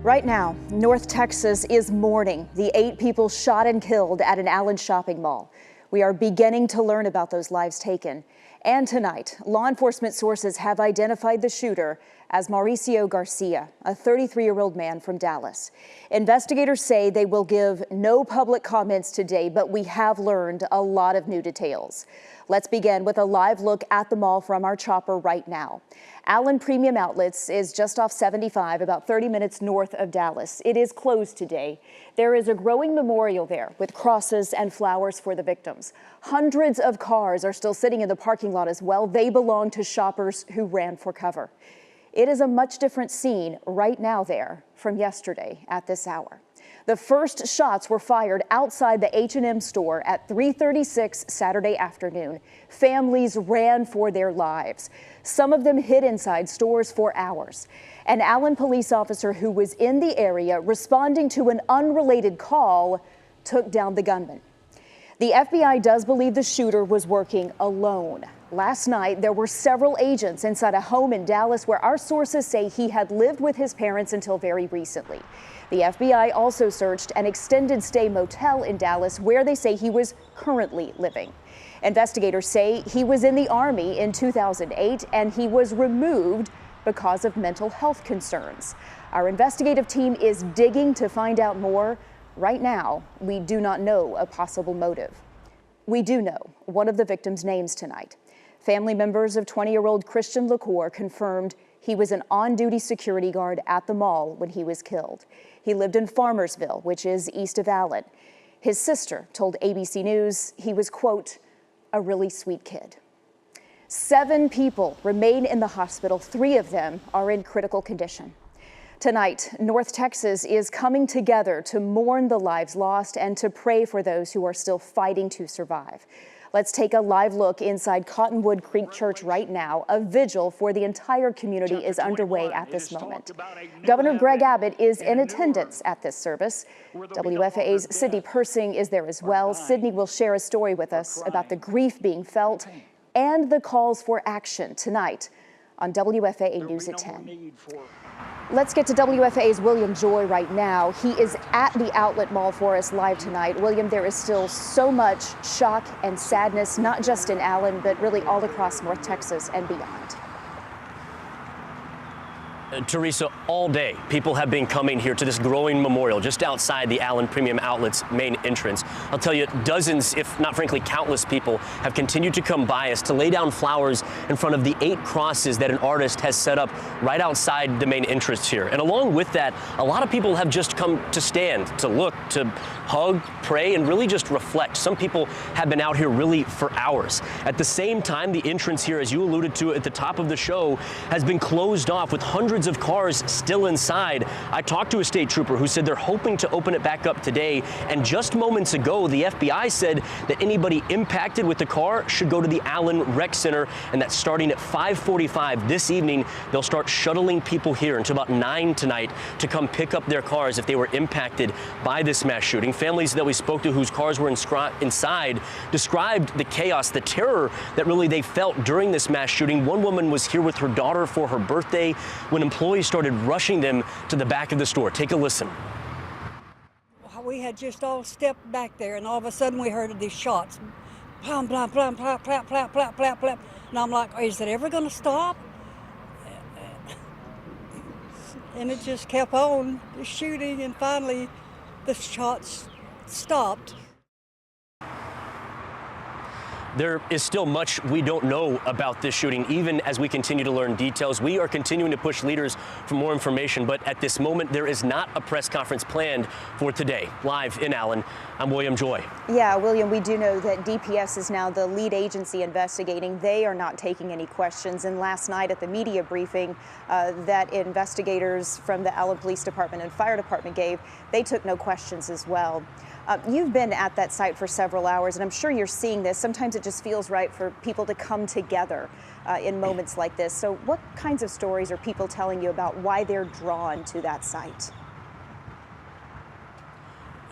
Right now, North Texas is mourning the 8 people shot and killed at an Allen shopping mall. We are beginning to learn about those lives taken. And tonight, law enforcement sources have identified the shooter as Mauricio Garcia, a 33-year-old man from Dallas. Investigators say they will give no public comments today, but we have learned a lot of new details. Let's begin with a live look at the mall from our chopper right now. Allen Premium Outlets is just off 75, about 30 minutes north of Dallas. It is closed today. There is a growing memorial there with crosses and flowers for the victims. Hundreds of cars are still sitting in the parking lot as well. They belong to shoppers who ran for cover. It is a much different scene right now there from yesterday at this hour. The first shots were fired outside the H&M store at 3:36 Saturday afternoon. Families ran for their lives. Some of them hid inside stores for hours. An Allen police officer who was in the area responding to an unrelated call took down the gunman. The FBI does believe the shooter was working alone. Last night, there were several agents inside a home in Dallas where our sources say he had lived with his parents until very recently. The FBI also searched an extended stay motel in Dallas where they say he was currently living. Investigators say he was in the Army in 2008 and he was removed because of mental health concerns. Our investigative team is digging to find out more. Right now, we do not know a possible motive. We do know one of the victims' names tonight. Family members of 20-year-old Christian LaCour confirmed he was an on-duty security guard at the mall when he was killed. He lived in Farmersville, which is east of Allen. His sister told ABC News he was, quote, a really sweet kid. 7 people remain in the hospital. 3 of them are in critical condition. Tonight, North Texas is coming together to mourn the lives lost and to pray for those who are still fighting to survive. Let's take a live look inside Cottonwood Creek Church right now. A vigil for the entire community is underway at this moment. Governor Greg Abbott is in attendance at this service. WFAA's Sydney Persing is there as well. Sydney will share a story with us about the grief being felt and the calls for action tonight on WFAA News at 10. Let's get to WFAA's William Joy right now. He is at the Outlet Mall for us live tonight. William, there is still so much shock and sadness, not just in Allen, but really all across North Texas and beyond. Teresa, all day, people have been coming here to this growing memorial just outside the Allen Premium Outlets main entrance. I'll tell you, dozens, if not frankly countless people have continued to come by us to lay down flowers in front of the 8 crosses that an artist has set up right outside the main entrance here. And along with that, a lot of people have just come to stand, to look, to hug, pray, and really just reflect. Some people have been out here really for hours. At the same time, the entrance here, as you alluded to at the top of the show, has been closed off with hundreds of cars still inside. I talked to a state trooper who said they're hoping to open it back up today. And just moments ago, the FBI said that anybody impacted with the car should go to the Allen Rec Center, and that starting at 5:45 this evening, they'll start shuttling people here until about 9 tonight to come pick up their cars if they were impacted by this mass shooting. Families that we spoke to whose cars were inside described the chaos, the terror that really they felt during this mass shooting. One woman was here with her daughter for her birthday when employees started rushing them to the back of the store. Take a listen. We had just all stepped back there, and all of a sudden we heard these shots. Plum, plum, plum, plap, plap, plap, plap, plap, plap. And I'm like, is it ever going to stop? And it just kept on shooting, and finally the shots stopped. There is still much we don't know about this shooting, even as we continue to learn details. We are continuing to push leaders for more information, but at this moment, there is not a press conference planned for today. Live in Allen, I'm William Joy. Yeah, William, we do know that DPS is now the lead agency investigating. They are not taking any questions. And last night at the media briefing that investigators from the Allen Police Department and Fire Department gave, they took no questions as well. You've been at that site for several hours, and I'm sure you're seeing this. Sometimes it just feels right for people to come together in moments like this. So what kinds of stories are people telling you about why they're drawn to that site?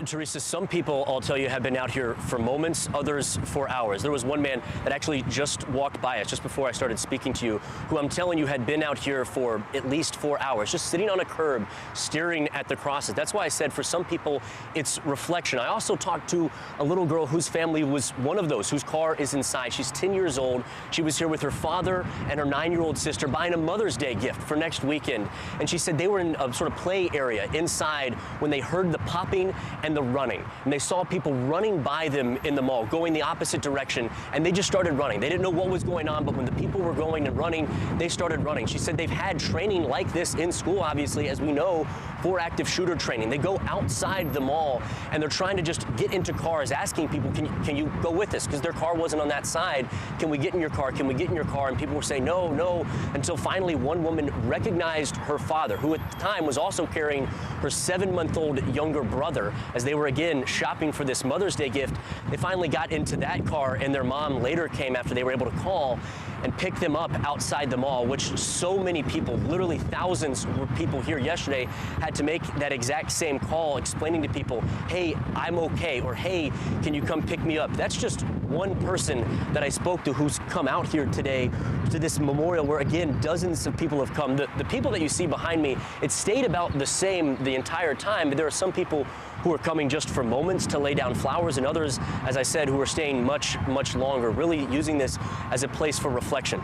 Teresa, some people, I'll tell you, have been out here for moments, others for hours. There was one man that actually just walked by us just before I started speaking to you, who I'm telling you had been out here for at least 4 hours, just sitting on a curb, staring at the crosses. That's why I said for some people, it's reflection. I also talked to a little girl whose family was one of those, whose car is inside. She's 10 years old. She was here with her father and her 9-year-old sister buying a Mother's Day gift for next weekend. And she said they were in a sort of play area inside when they heard the popping and the running. And they saw people running by them in the mall, going the opposite direction, and they just started running. They didn't know what was going on, but when the people were going and running, they started running. She said they've had training like this in school, obviously, as we know, for active shooter training. They go outside the mall and they're trying to just get into cars, asking people, can you go with us? Because their car wasn't on that side. Can we get in your car? Can we get in your car? And people were saying, no, no, until finally one woman recognized her father, who at the time was also carrying her 7-month-old younger brother, as they were again shopping for this Mother's Day gift. They finally got into that car, and their mom later came after they were able to call and pick them up outside the mall, which so many people, literally thousands of people here yesterday, had to make that exact same call, explaining to people, hey, I'm okay, or hey, can you come pick me up? That's just one person that I spoke to who's come out here today to this memorial where, again, dozens of people have come. The people that you see behind me, it stayed about the same the entire time, but there are some people who are coming just for moments to lay down flowers, and others, as I said, who are staying much, much longer, really using this as a place for reflection.